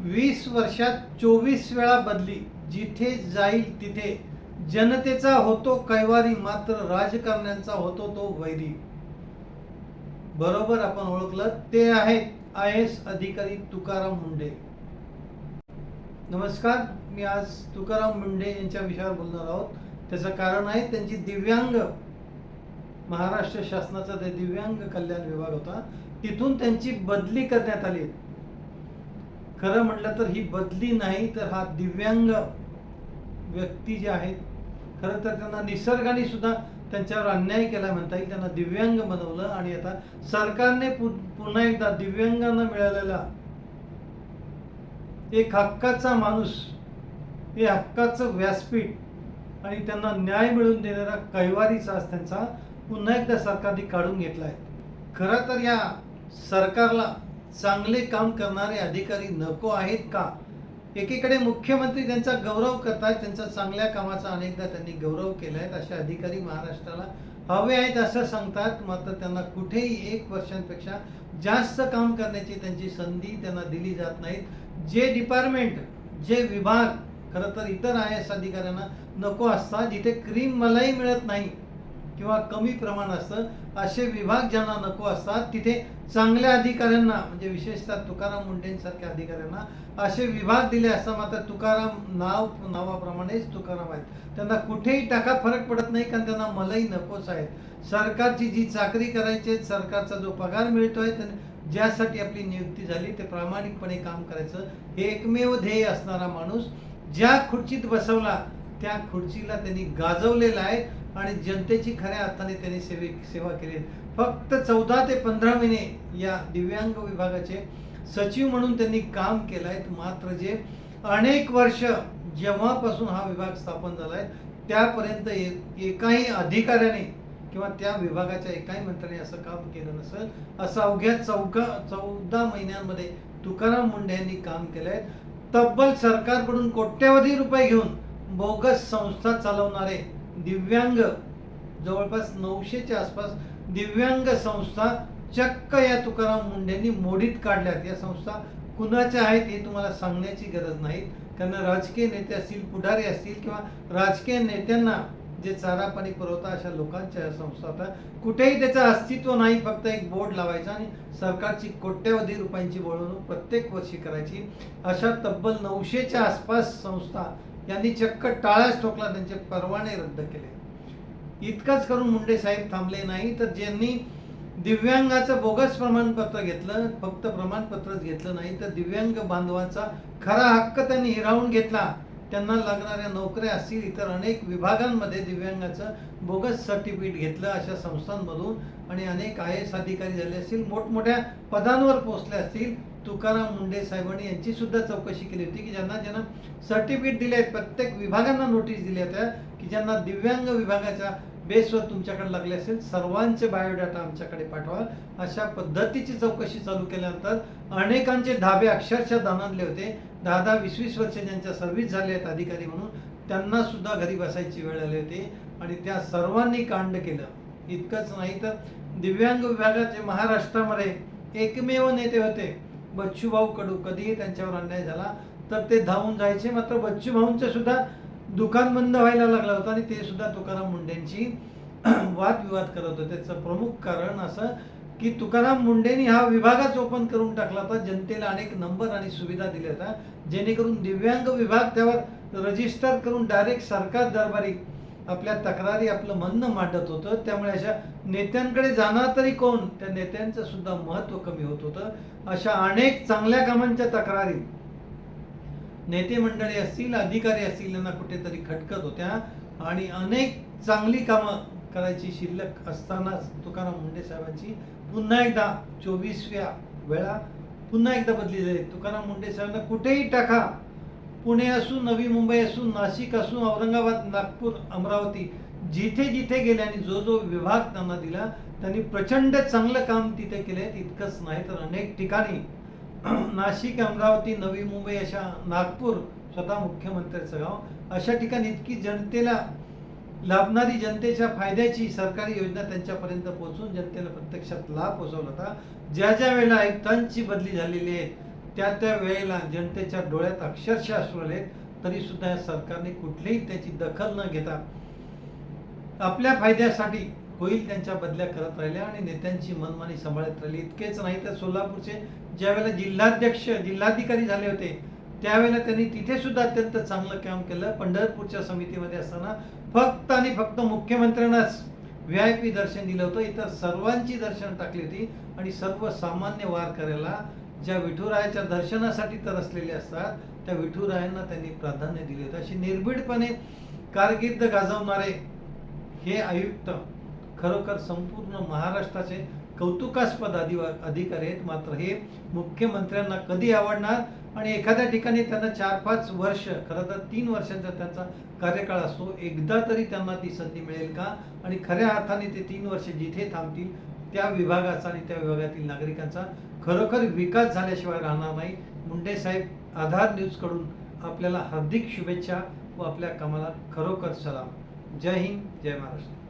20 वर्षात 24 वेळा बदली, जिथे जाईल तिथे जनतेचा होतो कैवारी, मात्र राजकारण्यांचा होतो तो वैरी. बरोबर आपण ओळखलं, ते आहेत IAS अधिकारी तुकाराम मुंढे. नमस्कार, मी आज तुकाराम मुंढे यांच्या विषयावर बोलणार आहोत. त्याचं कारण आहे त्यांची दिव्यांग, महाराष्ट्र शासनाचा ते दिव्यांग कल्याण विभाग होता, तिथून त्यांची बदली करण्यात आली. खरं म्हटलं तर ही बदली नाही, तर हा दिव्यांग व्यक्ती जे आहेत, खरं तर त्यांना निसर्गाने सुद्धा त्यांच्यावर अन्याय केला म्हणता येईल. त्यांना दिव्यांग बनवलं आणि आता सरकारने पुन्हा एकदा दिव्यांगांना मिळालेला एक हक्काचा माणूस, हे हक्काचं व्यासपीठ आणि त्यांना न्याय मिळवून देणारा कैवारीचा आज त्यांचा पुन्हा एकदा सरकारने काढून घेतला आहे. खरं तर या सरकारला चांगले काम करणारे अधिकारी नको आहेत का? एकीकडे मुख्यमंत्री त्यांचा गौरव करतायत, त्यांच्या चांगल्या कामाचा अनेकदा त्यांनी गौरव केलाय. असे अधिकारी महाराष्ट्राला हवे आहेत असं सांगतात, मात्र त्यांना कुठेही 1 वर्षांपेक्षा जास्त काम करण्याची त्यांची संधी त्यांना दिली जात नाहीत. जे डिपार्टमेंट, जे विभाग खरं तर इतर IAS अधिकाऱ्यांना नको असतात, जिथे क्रीम मलाई मिळत नाही किंवा कमी प्रमाण असतं, असे विभाग ज्यांना नको असतात, तिथे चांगल्या अधिकाऱ्यांना, म्हणजे विशेषतः तुकाराम मुंढेंसारख्या अधिकाऱ्यांना असे विभाग दिले असता. मात्र तुकाराम नावाप्रमाणेच तुकाराम आहेत, त्यांना कुठेही टाका फरक पडत नाही, कारण त्यांना मलाई नकोच आहेत. सरकारची जी चाकरी करायची, सरकारचा जो पगार मिळतोय, ज्यासाठी आपली नियुक्ती झाली ते प्रामाणिकपणे काम करायचं, हे एकमेव ध्येय असणारा माणूस ज्या खुर्चीत बसवला त्या खुर्चीला त्यांनी गाजवलेला आहे आणि जनतेची खऱ्या अर्थाने त्यांनी सेवा केली. फक्त 14 ते 15 महिने या दिव्यांग विभागाचे सचिव म्हणून त्यांनी काम केलं आहे. मात्र जे अनेक वर्ष जेव्हापासून हा विभाग स्थापन झाला आहे त्यापर्यंत एकाही अधिकाऱ्याने किंवा त्या विभागाच्या एकाही मंत्र्याने असं काम केलं नसेल. असं अवघ्या 14 महिन्यांमध्ये तुकाराम मुंढे यांनी काम केलं आहे. तब्बल सरकारकडून कोट्यवधी रुपये घेऊन बोगस संस्था चालवणारे दिव्यांग, जवळपास 900च्या आसपास दिव्यांग संस्था चक्क या तुकाराम मुंढेंनी मोडीत काढल्यात. या संस्था कुणाच्या आहेत हे तुम्हाला सांगण्याची गरज नाही, कारण राजकीय नेते असतील, पुढारी असतील किंवा राजकीय नेत्यांना जे चारा पाणी पुरवता अशा लोकांच्या संस्था होता. कुठेही त्याचं अस्तित्व नाही, फक्त एक बोर्ड लावायचा आणि सरकारची कोट्यवधी रुपयांची वळवणूक प्रत्येक वर्षी करायची. अशा तब्बल 900च्या आसपास संस्था यांनी चक्क टाळाच ठोकला, त्यांचे परवाने रद्द केले. इतकंच करून मुंढे साहेब थांबले नाही, तर ज्यांनी दिव्यांगाचं बोगस प्रमाणपत्र घेतलं, फक्त प्रमाणपत्रच घेतलं नाही तर दिव्यांग बांधवांचा खरा हक्क त्यांनी हिरावून घेतला. त्यांना लागणाऱ्या नोकऱ्या असतील, इतर अनेक विभागांमध्ये दिव्यांगाचं बोगस सर्टिफिकेट घेतलं अशा संस्थांमधून आणि अनेक IAS अधिकारी झाले असतील, मोठमोठ्या पदांवर पोहोचले असतील. तुकाराम मुंढे साहेबांनी यांची सुद्धा चौकशी केली होती की ज्यांना सर्टिफिकेट दिले आहेत, प्रत्येक विभागांना नोटीस दिल्या होत्या की ज्यांना दिव्यांग विभागाच्या बेसवर तुमच्याकडे लागले असेल सर्वांचे बायोडाटा आमच्याकडे पाठवा. अशा पद्धतीची चौकशी चालू केल्यानंतर अनेकांचे धाबे अक्षरशः दाणाणले होते. 10-10, 20-20 वर्ष ज्यांच्या सर्व्हिस झाले आहेत अधिकारी म्हणून, त्यांना सुद्धा घरी बसायची वेळ आली होती आणि त्या सर्वांनी कांड केलं. इतकंच नाही तर दिव्यांग विभागाचे महाराष्ट्रामध्ये एकमेव नेते होते बच्चूभाऊ कडू. कधीही त्यांच्यावर अन्याय झाला तर ते धावून जायचे, मात्र बच्चूभाऊंचं सुद्धा दुकान बंद व्हायला लागलं होतं आणि ते सुद्धा तुकाराम मुंढेंची वादविवाद करत होते. त्याचं प्रमुख कारण असं की तुकाराम मुंढेंनी हा विभागच ओपन करून टाकला होता, जनतेला अनेक नंबर आणि सुविधा दिल्या होत्या, जेणेकरून दिव्यांग विभाग त्यावर रजिस्टर करून डायरेक्ट सरकार दरबारी आपल्या तक्रारी, आपलं म्हणणं मांडत होतं. त्यामुळे अशा नेत्यांकडे जाणार तरी कोण, त्या नेत्यांचं सुद्धा महत्त्व कमी होत होतं. अशा अनेक चांगल्या कामांच्या तक्रारी नेते मंडळी असतील, अधिकारी असतील, यांना कुठेतरी खटकत होत्या आणि अनेक चांगली कामं करायची शिल्लक असतानाच तुकाराम मुंढे साहेबांची पुन्हा एकदा 24व्या वेळा पुन्हा एकदा बदली झाली. तुकाराम मुंढे साहेबांना कुठेही टाका, पुणे असू, नवी मुंबई असू, नाशिक असू, औरंगाबाद, नागपूर, अमरावती, जिथे जिथे गेले आणि जो विभाग त्यांना दिला त्यांनी प्रचंड चांगलं काम तिथे केले. इतकंच नाही तर अनेक ठिकाणी नाशिक, अमरावती, नवी मुंबई, अशा नागपूर, स्वतः मुख्यमंत्र्यांचं गाव, अशा ठिकाणी इतकी जनतेला लाभणारी, जनतेच्या फायद्याची सरकारी योजना त्यांच्यापर्यंत पोहोचून जनतेला प्रत्यक्षात लाभ पोहोचवला होता. ज्या वेळेला आयुक्तांची बदली झालेली आहे त्या वेळेला जनतेच्या डोळ्यात अक्षरशः अश्रू आले, तरी सुद्धा या सरकारने कुठलीही त्याची दखल न घेता आपल्या फायद्यासाठी होईल त्यांच्या बदल्या करत राहिल्या आणि नेत्यांची मनमानी सांभाळत राहिली. इतकेच नाही तर सोलापूरचे ज्यावेळेला जिल्हाधिकारी झाले होते त्यावेळेला त्यांनी तिथे सुद्धा अत्यंत चांगलं काम केलं. पंढरपूरच्या समितीमध्ये असताना फक्त आणि फक्त मुख्यमंत्र्यांनाच VIP दर्शन दिलं होतं, इतर सर्वांची दर्शन टाकली होती आणि सर्वसामान्य वारकऱ्याला ज्या विठुरायाच्या दर्शनासाठी तरसलेले असतात त्या विठुरायांना त्यांनी प्राधान्य दिले होते. अशी निर्भीडपणे कारकीर्द गाजवणारे हे आयुक्त खरोखर संपूर्ण महाराष्ट्राचे कौतुकास्पद अधिकारी आहेत. मात्र हे मुख्यमंत्र्यांना कधी आवडणार आणि एखाद्या ठिकाणी त्यांना 4-5 वर्ष, खरं तर 3 वर्षांचा त्यांचा कार्यकाळ असतो, एकदा तरी त्यांना ती संधी मिळेल का आणि खऱ्या अर्थाने ते 3 वर्ष जिथे थांबतील त्या विभागाचा आणि त्या विभागातील नागरिकांचा खरोखर विकास झाल्याशिवाय राहणार नाही. मुंडे साहेब, आधार न्यूजकडून आपल्याला हार्दिक शुभेच्छा व आपल्या कामाला खरोखर सलाम. जय हिंद, जय महाराष्ट्र.